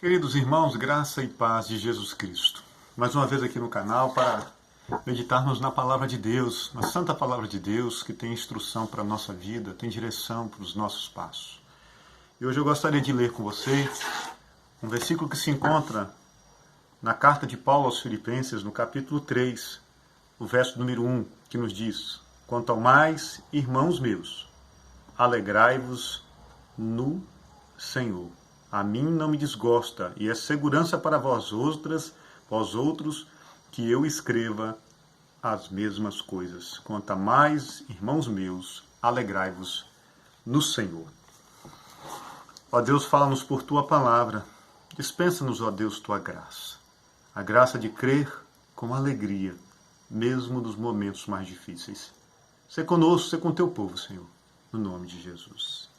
Queridos irmãos, graça e paz de Jesus Cristo. Mais uma vez aqui no canal para meditarmos na Palavra de Deus, na Santa Palavra de Deus, que tem instrução para a nossa vida, tem direção para os nossos passos. E hoje eu gostaria de ler com vocês um versículo que se encontra na carta de Paulo aos Filipenses, no capítulo 3, o verso número 1, que nos diz: Quanto ao mais, irmãos meus, alegrai-vos no Senhor. A mim não me desgosta, e é segurança para vós outros, que eu escreva as mesmas coisas. Quanto a mais, irmãos meus, alegrai-vos no Senhor. Ó Deus, fala-nos por tua palavra. Dispensa-nos, ó Deus, tua graça. A graça de crer com alegria, mesmo nos momentos mais difíceis. Sê conosco, sê com teu povo, Senhor, no nome de Jesus.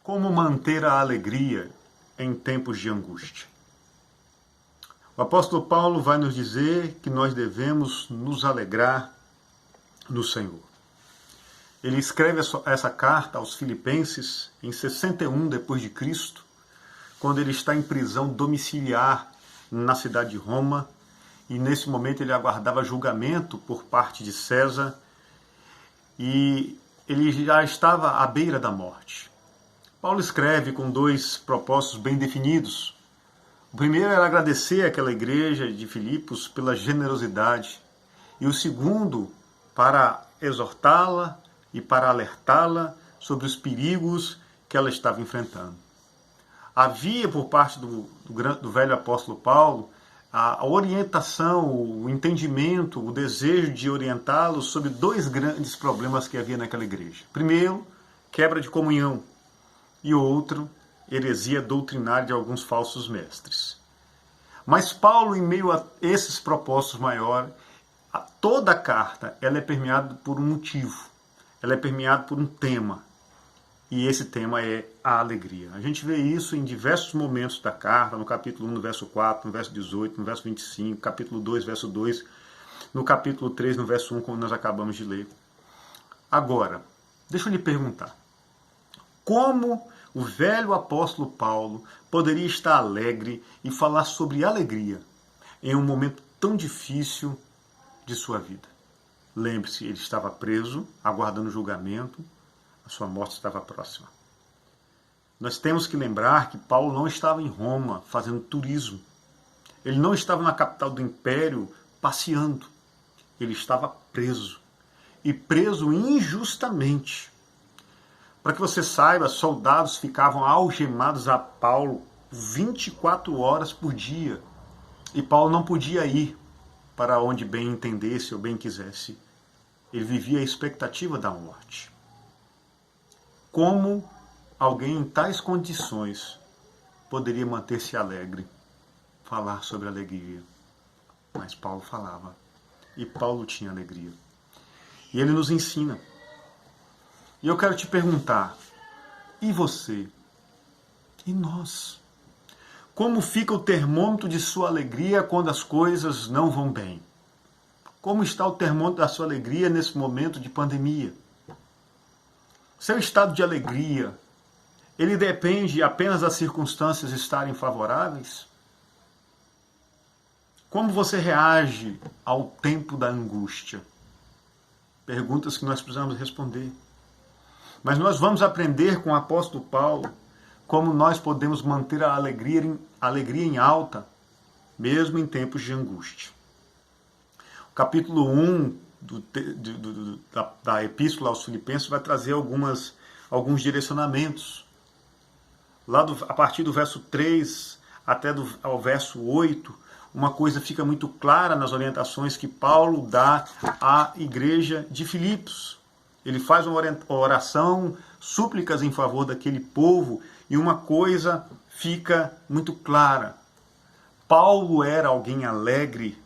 Como manter a alegria em tempos de angústia? O apóstolo Paulo vai nos dizer que nós devemos nos alegrar no Senhor. Ele escreve essa carta aos Filipenses em 61 depois de Cristo, quando ele está em prisão domiciliar na cidade de Roma, e nesse momento ele aguardava julgamento por parte de César, e ele já estava à beira da morte. Paulo escreve com dois propósitos bem definidos. O primeiro era agradecer àquela igreja de Filipos pela generosidade, e o segundo, para exortá-la e para alertá-la sobre os perigos que ela estava enfrentando. Havia por parte do velho apóstolo Paulo a orientação, o entendimento, o desejo de orientá-los sobre dois grandes problemas que havia naquela igreja. Primeiro, quebra de comunhão, e outro, heresia doutrinária de alguns falsos mestres. Mas Paulo, em meio a esses propósitos maiores, toda a carta ela é permeada por um motivo, ela é permeada por um tema, e esse tema é a alegria. A gente vê isso em diversos momentos da carta, no capítulo 1, no verso 4, no verso 18, no verso 25, capítulo 2, verso 2, no capítulo 3, no verso 1, como nós acabamos de ler. Agora, deixa eu lhe perguntar, como o velho apóstolo Paulo poderia estar alegre e falar sobre alegria em um momento tão difícil de sua vida? Lembre-se, ele estava preso, aguardando julgamento, a sua morte estava próxima. Nós temos que lembrar que Paulo não estava em Roma fazendo turismo. Ele não estava na capital do império passeando. Ele estava preso. E preso injustamente. Para que você saiba, soldados ficavam algemados a Paulo 24 horas por dia. E Paulo não podia ir para onde bem entendesse ou bem quisesse. Ele vivia a expectativa da morte. Como alguém em tais condições poderia manter-se alegre, falar sobre alegria? Mas Paulo falava. E Paulo tinha alegria. E ele nos ensina. E eu quero te perguntar, e você? E nós? Como fica o termômetro de sua alegria quando as coisas não vão bem? Como está o termômetro da sua alegria nesse momento de pandemia? Seu estado de alegria, ele depende apenas das circunstâncias estarem favoráveis? Como você reage ao tempo da angústia? Perguntas que nós precisamos responder. Mas nós vamos aprender com o apóstolo Paulo como nós podemos manter a alegria em alta, mesmo em tempos de angústia. O capítulo 1 da Epístola aos Filipenses vai trazer alguns direcionamentos. A partir do verso 3 até ao verso 8, uma coisa fica muito clara nas orientações que Paulo dá à igreja de Filipos. Ele faz uma oração, súplicas em favor daquele povo, e uma coisa fica muito clara. Paulo era alguém alegre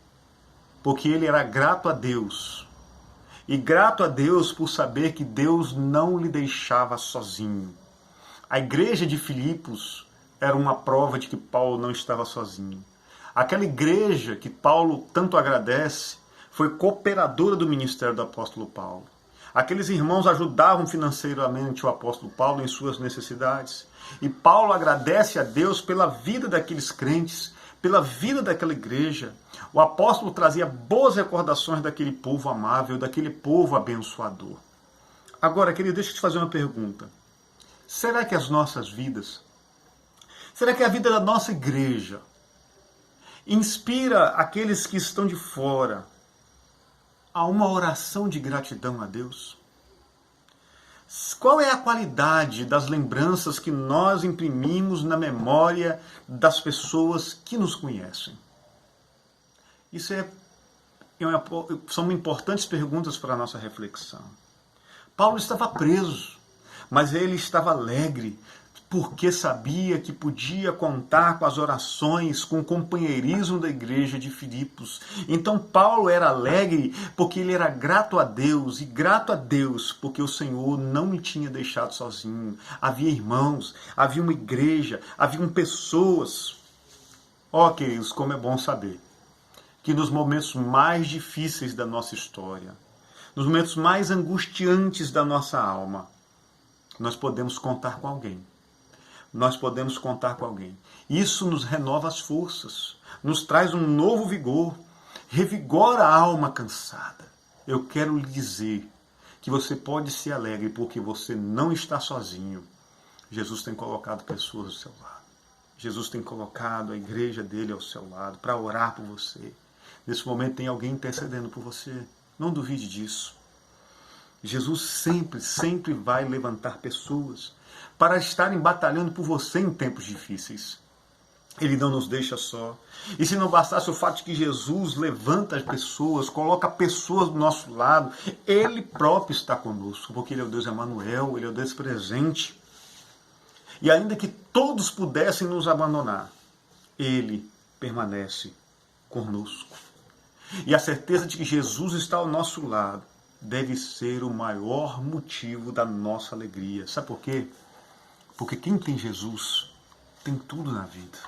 porque ele era grato a Deus. E grato a Deus por saber que Deus não lhe deixava sozinho. A igreja de Filipos era uma prova de que Paulo não estava sozinho. Aquela igreja que Paulo tanto agradece foi cooperadora do ministério do apóstolo Paulo. Aqueles irmãos ajudavam financeiramente o apóstolo Paulo em suas necessidades. E Paulo agradece a Deus pela vida daqueles crentes, pela vida daquela igreja. O apóstolo trazia boas recordações daquele povo amável, daquele povo abençoador. Agora, querido, deixa eu te fazer uma pergunta. Será que as nossas vidas, será que a vida da nossa igreja inspira aqueles que estão de fora a uma oração de gratidão a Deus? Qual é a qualidade das lembranças que nós imprimimos na memória das pessoas que nos conhecem? Isso são importantes perguntas para a nossa reflexão. Paulo estava preso, mas ele estava alegre, porque sabia que podia contar com as orações, com o companheirismo da igreja de Filipos. Então Paulo era alegre porque ele era grato a Deus, e grato a Deus porque o Senhor não me tinha deixado sozinho. Havia irmãos, havia uma igreja, haviam pessoas. Queridos, como é bom saber que nos momentos mais difíceis da nossa história, nos momentos mais angustiantes da nossa alma, nós podemos contar com alguém. Nós podemos contar com alguém. Isso nos renova as forças, nos traz um novo vigor, revigora a alma cansada. Eu quero lhe dizer que você pode ser alegre porque você não está sozinho. Jesus tem colocado pessoas ao seu lado. Jesus tem colocado a igreja dele ao seu lado para orar por você. Nesse momento tem alguém intercedendo por você. Não duvide disso. Jesus sempre vai levantar pessoas para estarem batalhando por você em tempos difíceis. Ele não nos deixa só. E se não bastasse o fato de que Jesus levanta as pessoas, coloca pessoas do nosso lado, Ele próprio está conosco, porque Ele é o Deus Emanuel, Ele é o Deus presente. E ainda que todos pudessem nos abandonar, Ele permanece conosco. E a certeza de que Jesus está ao nosso lado deve ser o maior motivo da nossa alegria. Sabe por quê? Porque quem tem Jesus tem tudo na vida.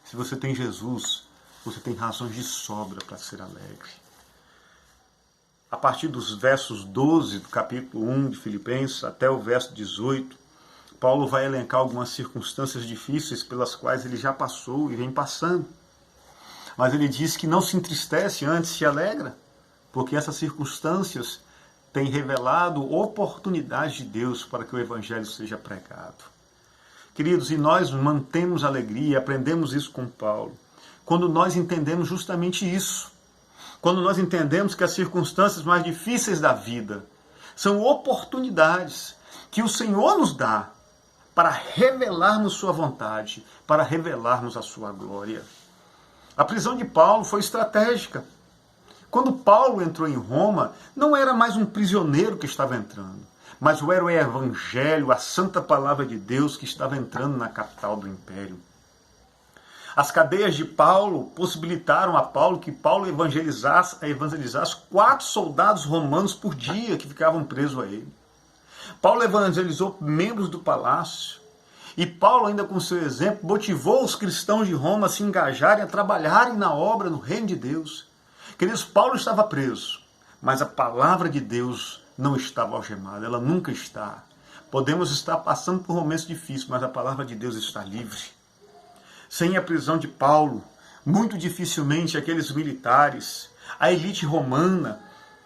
Se você tem Jesus, você tem razões de sobra para ser alegre. A partir dos versos 12 do capítulo 1 de Filipenses até o verso 18, Paulo vai elencar algumas circunstâncias difíceis pelas quais ele já passou e vem passando. Mas ele diz que não se entristece, antes se alegra, porque essas circunstâncias têm revelado oportunidades de Deus para que o Evangelho seja pregado. Queridos, e nós mantemos alegria, aprendemos isso com Paulo, quando nós entendemos justamente isso. Quando nós entendemos que as circunstâncias mais difíceis da vida são oportunidades que o Senhor nos dá para revelarmos sua vontade, para revelarmos a sua glória. A prisão de Paulo foi estratégica. Quando Paulo entrou em Roma, não era mais um prisioneiro que estava entrando, mas era o Evangelho, a santa palavra de Deus que estava entrando na capital do império. As cadeias de Paulo possibilitaram a Paulo que Paulo evangelizasse 4 soldados romanos por dia que ficavam presos a ele. Paulo evangelizou membros do palácio. E Paulo, ainda com seu exemplo, motivou os cristãos de Roma a se engajarem, a trabalharem na obra, no reino de Deus. Queridos, Paulo estava preso, mas a palavra de Deus não estava algemada, ela nunca está. Podemos estar passando por momentos difíceis, mas a palavra de Deus está livre. Sem a prisão de Paulo, muito dificilmente aqueles militares, a elite romana,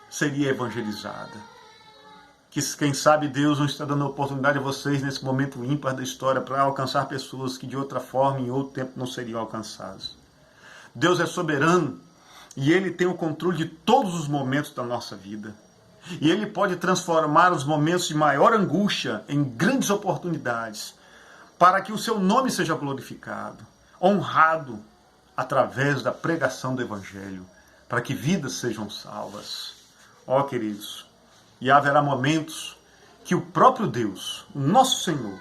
seria evangelizada. Quem sabe Deus não está dando oportunidade a vocês nesse momento ímpar da história para alcançar pessoas que de outra forma, em outro tempo, não seriam alcançadas. Deus é soberano e Ele tem o controle de todos os momentos da nossa vida. E Ele pode transformar os momentos de maior angústia em grandes oportunidades para que o seu nome seja glorificado, honrado através da pregação do Evangelho, para que vidas sejam salvas. Queridos, e haverá momentos que o próprio Deus, o nosso Senhor,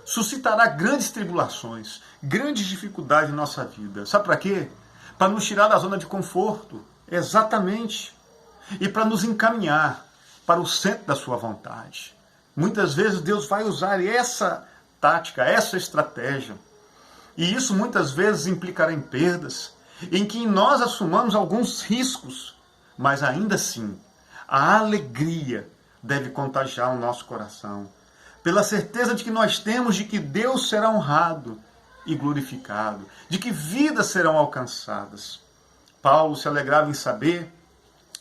suscitará grandes tribulações, grandes dificuldades em nossa vida. Sabe para quê? Para nos tirar da zona de conforto. Exatamente. E para nos encaminhar para o centro da sua vontade. Muitas vezes Deus vai usar essa tática, essa estratégia. E isso muitas vezes implicará em perdas, em que nós assumamos alguns riscos, mas ainda assim, a alegria deve contagiar o nosso coração. Pela certeza de que nós temos de que Deus será honrado e glorificado, de que vidas serão alcançadas. Paulo se alegrava em saber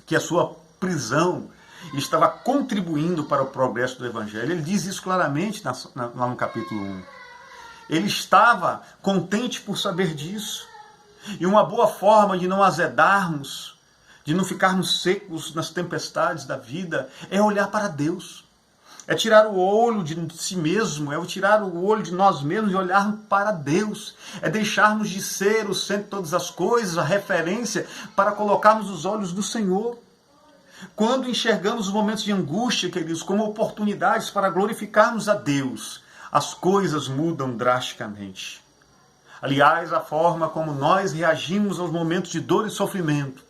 que a sua prisão estava contribuindo para o progresso do Evangelho. Ele diz isso claramente lá no capítulo 1. Ele estava contente por saber disso. E uma boa forma de não azedarmos, de não ficarmos secos nas tempestades da vida, é olhar para Deus. É tirar o olho de si mesmo, é tirar o olho de nós mesmos e olhar para Deus. É deixarmos de ser o centro de todas as coisas, a referência, para colocarmos os olhos do Senhor. Quando enxergamos os momentos de angústia, queridos, como oportunidades para glorificarmos a Deus, as coisas mudam drasticamente. Aliás, a forma como nós reagimos aos momentos de dor e sofrimento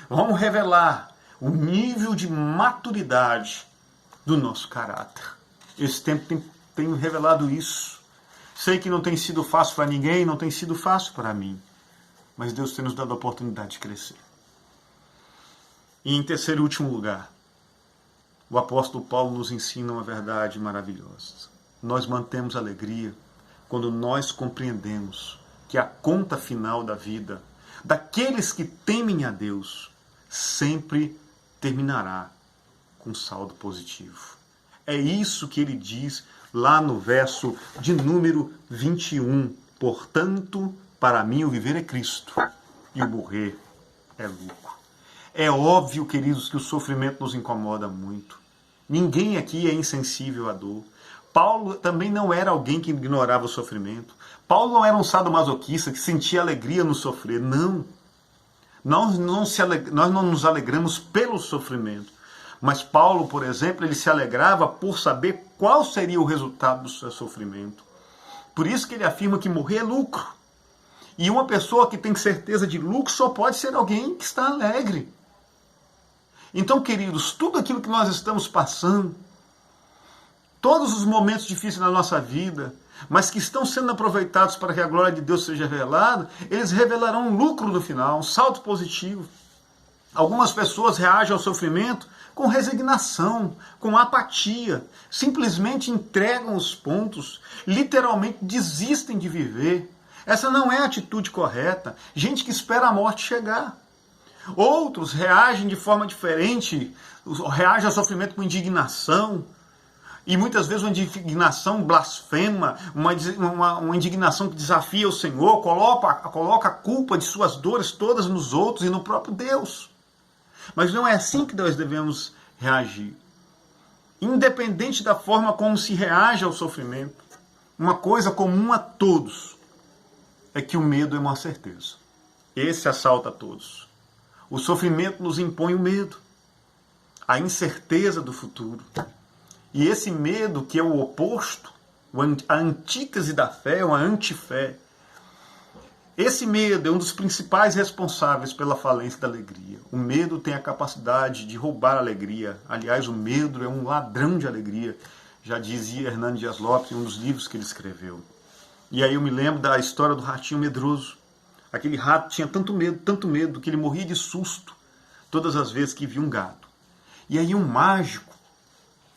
vão revelar o nível de maturidade do nosso caráter. Esse tempo tem revelado isso. Sei que não tem sido fácil para ninguém, não tem sido fácil para mim, mas Deus tem nos dado a oportunidade de crescer. E em terceiro e último lugar, o apóstolo Paulo nos ensina uma verdade maravilhosa. Nós mantemos alegria quando nós compreendemos que a conta final da vida daqueles que temem a Deus sempre terminará com saldo positivo. É isso que ele diz lá no verso de número 21. Portanto, para mim o viver é Cristo e o morrer é lucro. É óbvio, queridos, que o sofrimento nos incomoda muito. Ninguém aqui é insensível à dor. Paulo também não era alguém que ignorava o sofrimento. Paulo não era um sadomasoquista que sentia alegria no sofrer. Não. Nós não nos alegramos pelo sofrimento. Mas Paulo, por exemplo, ele se alegrava por saber qual seria o resultado do seu sofrimento. Por isso que ele afirma que morrer é lucro. E uma pessoa que tem certeza de lucro só pode ser alguém que está alegre. Então, queridos, tudo aquilo que nós estamos passando, todos os momentos difíceis na nossa vida, mas que estão sendo aproveitados para que a glória de Deus seja revelada, eles revelarão um lucro no final, um salto positivo. Algumas pessoas reagem ao sofrimento com resignação, com apatia, simplesmente entregam os pontos, literalmente desistem de viver. Essa não é a atitude correta. Gente que espera a morte chegar. Outros reagem de forma diferente, reagem ao sofrimento com indignação, e muitas vezes uma indignação blasfema, uma indignação que desafia o Senhor, coloca a culpa de suas dores todas nos outros e no próprio Deus. Mas não é assim que nós devemos reagir. Independente da forma como se reage ao sofrimento, uma coisa comum a todos é que o medo é uma certeza. Esse assalta a todos. O sofrimento nos impõe o medo, a incerteza do futuro. E esse medo, que é o oposto, a antítese da fé, uma antifé, esse medo é um dos principais responsáveis pela falência da alegria. O medo tem a capacidade de roubar a alegria. Aliás, o medo é um ladrão de alegria, já dizia Hernando Dias Lopes em um dos livros que ele escreveu. E aí eu me lembro da história do ratinho medroso. Aquele rato tinha tanto medo, que ele morria de susto todas as vezes que via um gato. E aí um mágico,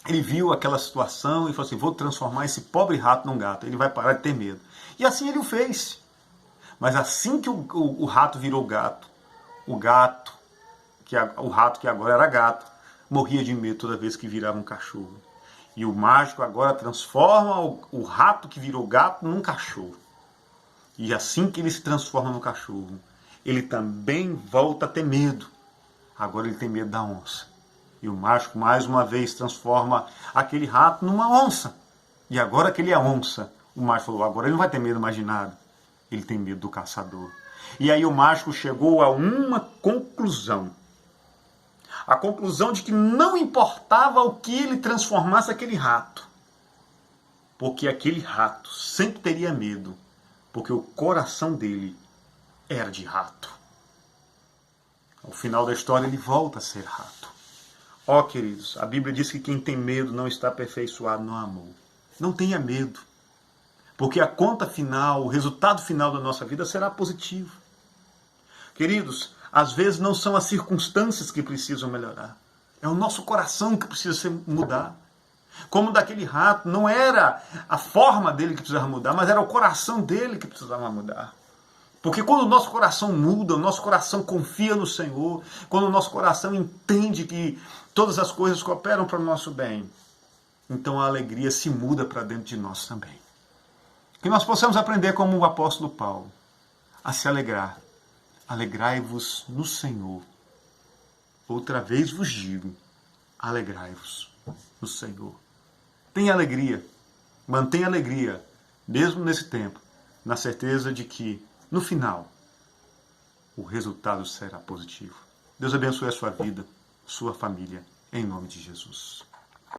ele viu aquela situação e falou assim, vou transformar esse pobre rato num gato, ele vai parar de ter medo. E assim ele o fez. Mas assim que o rato virou gato, o rato que agora era gato, morria de medo toda vez que virava um cachorro. E o mágico agora transforma o rato que virou gato num cachorro. E assim que ele se transforma no cachorro, ele também volta a ter medo. Agora ele tem medo da onça. E o mágico mais uma vez transforma aquele rato numa onça. E agora que ele é onça, o mágico falou, agora ele não vai ter medo mais de nada. Ele tem medo do caçador. E aí o mágico chegou a uma conclusão. A conclusão de que não importava o que ele transformasse aquele rato. Porque aquele rato sempre teria medo. Porque o coração dele era de rato. Ao final da história ele volta a ser rato. Ó, queridos, a Bíblia diz que quem tem medo não está aperfeiçoado no amor. Não tenha medo. Porque a conta final, o resultado final da nossa vida será positivo. Queridos, às vezes não são as circunstâncias que precisam melhorar. É o nosso coração que precisa mudar. Como daquele rato, não era a forma dele que precisava mudar, mas era o coração dele que precisava mudar. Porque quando o nosso coração muda, o nosso coração confia no Senhor, quando o nosso coração entende que todas as coisas cooperam para o nosso bem, então a alegria se muda para dentro de nós também. Que nós possamos aprender como o apóstolo Paulo, a se alegrar. Alegrai-vos no Senhor. Outra vez vos digo, alegrai-vos no Senhor. Tenha alegria, mantenha alegria, mesmo nesse tempo, na certeza de que, no final, o resultado será positivo. Deus abençoe a sua vida, sua família, em nome de Jesus.